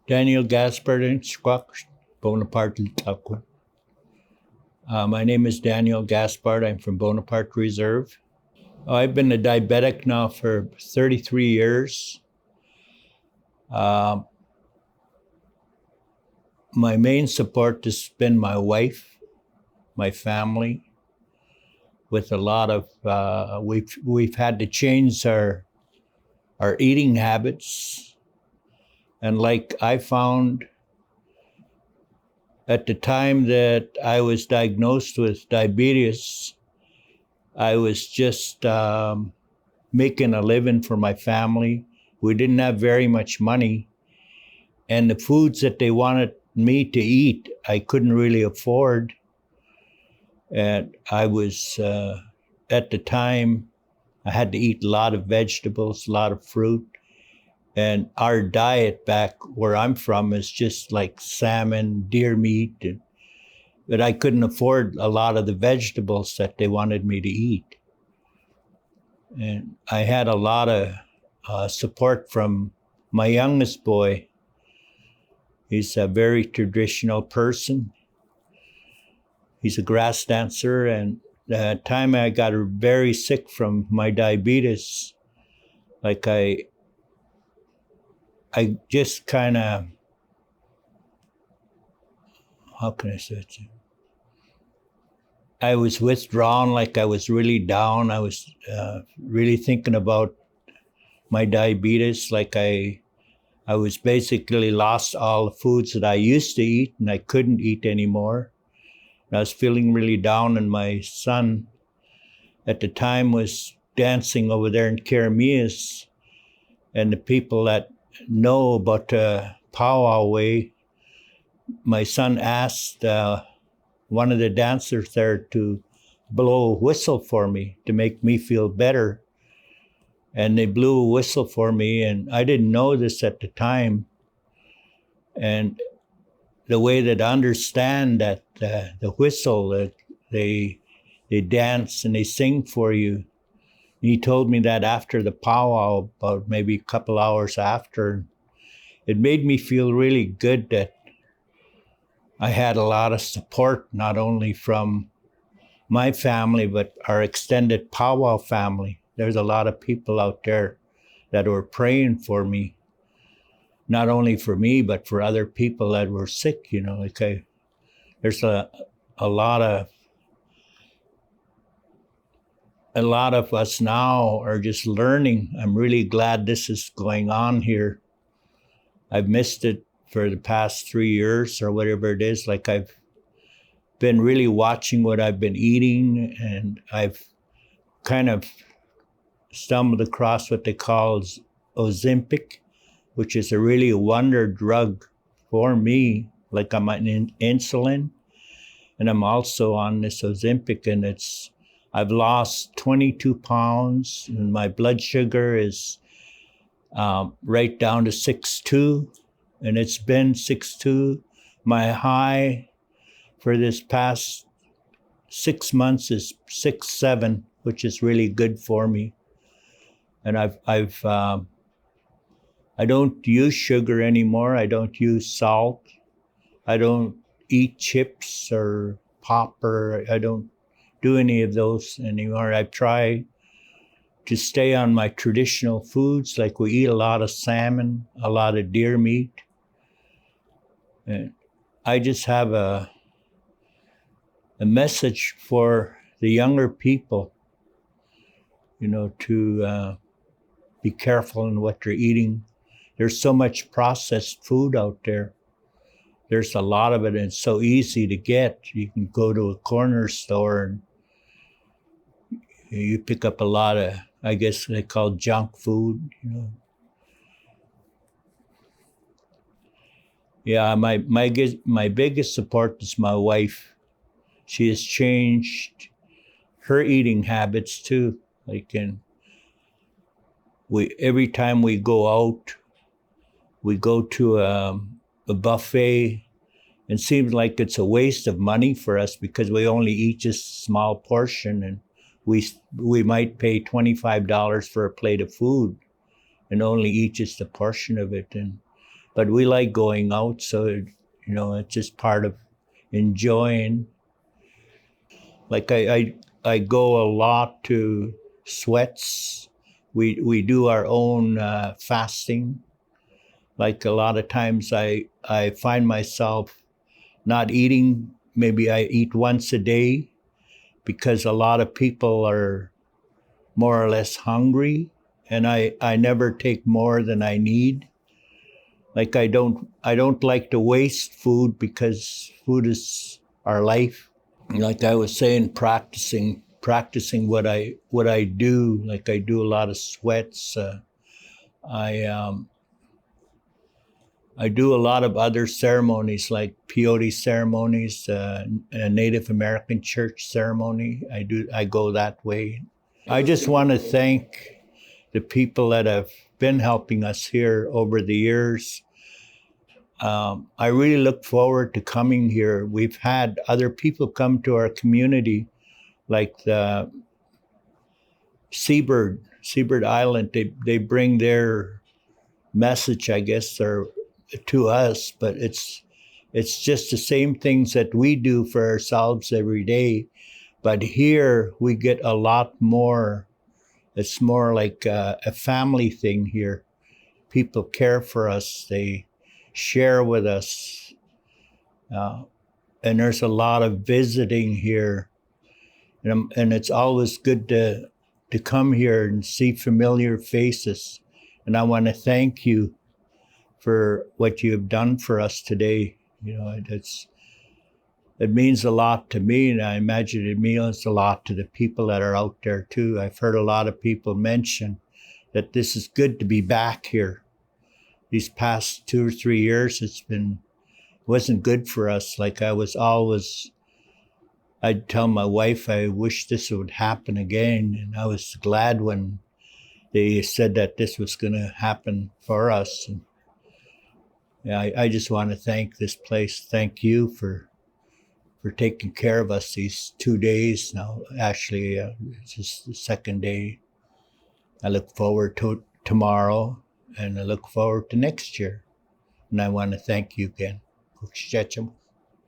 Daniel Gaspard and Squawk Bonaparte Ako. My name is Daniel Gaspard. I'm from Bonaparte Reserve. I've been a diabetic now for 33 years. My main support has been my wife, my family. With a lot of, we've had to change our eating habits, and like I found at the time that I was diagnosed with diabetes, I was just making a living for my family. We didn't have very much money, and the foods that they wanted me to eat, I couldn't really afford. And I was, at the time, I had to eat a lot of vegetables, a lot of fruit. And our diet back where I'm from is just like salmon, deer meat, but I couldn't afford a lot of the vegetables that they wanted me to eat. And I had a lot of support from my youngest boy. He's a very traditional person. He's a grass dancer, and the time I got very sick from my diabetes, like I just kind of, how can I say it? I was withdrawn, like I was really down. I was really thinking about my diabetes, like I was basically lost all the foods that I used to eat and I couldn't eat anymore. I was feeling really down, and my son at the time was dancing over there in Karameas, and the people that know about the Pow Wow way, my son asked one of the dancers there to blow a whistle for me to make me feel better. And they blew a whistle for me, and I didn't know this at the time. And the way that I understand that the whistle, that they dance and they sing for you. He told me that after the powwow, about maybe a couple hours after. It made me feel really good that I had a lot of support, not only from my family, but our extended powwow family. There's a lot of people out there that were praying for me. Not only for me, but for other people that were sick, like there's a lot of us now are just learning. I'm really glad this is going on here. I've missed it for the past 3 years or whatever it is. Like I've been really watching what I've been eating, and I've kind of stumbled across what they call Ozempic, which is a really wonder drug for me. Like I'm on insulin, and I'm also on this Ozempic, and I've lost 22 pounds, and my blood sugar is right down to 6.2, and it's been 6.2. My high for this past 6 months is 6.7, which is really good for me. And I don't use sugar anymore. I don't use salt. I don't eat chips or pop, or I don't do any of those anymore. I try to stay on my traditional foods. Like we eat a lot of salmon, a lot of deer meat. And I just have a message for the younger people, to be careful in what they're eating. There's so much processed food out there. There's a lot of it, and it's so easy to get. You can go to a corner store and you pick up a lot of, I guess they call junk food, Yeah, my biggest support is my wife. She has changed her eating habits too. Every time we go out, we go to a buffet. It seems like it's a waste of money for us because we only eat just a small portion, and we might pay $25 for a plate of food and only eat just a portion of it. And but we like going out, so it's just part of enjoying. Like I go a lot to sweats. We do our own fasting. Like a lot of times I find myself not eating. Maybe I eat once a day because a lot of people are more or less hungry, and I never take more than I need. Like I don't like to waste food because food is our life. Like I was saying, practicing what I do. Like I do a lot of sweats. I do a lot of other ceremonies like peyote ceremonies, a Native American church ceremony. I go that way. I just want to thank the people that have been helping us here over the years. I really look forward to coming here. We've had other people come to our community, like the Seabird Island. They bring their message, I guess, or to us, but it's just the same things that we do for ourselves every day. But here we get a lot more. It's more like a family thing here. People care for us. They share with us. And there's a lot of visiting here. And it's always good to come here and see familiar faces. And I want to thank you for what you have done for us today. It means a lot to me, and I imagine it means a lot to the people that are out there too. I've heard a lot of people mention that this is good to be back here. These past 2 or 3 years, wasn't good for us. Like I'd tell my wife, I wish this would happen again. And I was glad when they said that this was going to happen for us. And yeah, I just want to thank this place. Thank you for taking care of us these 2 days now. Actually, it's just the second day. I look forward to tomorrow, and I look forward to next year. And I want to thank you again.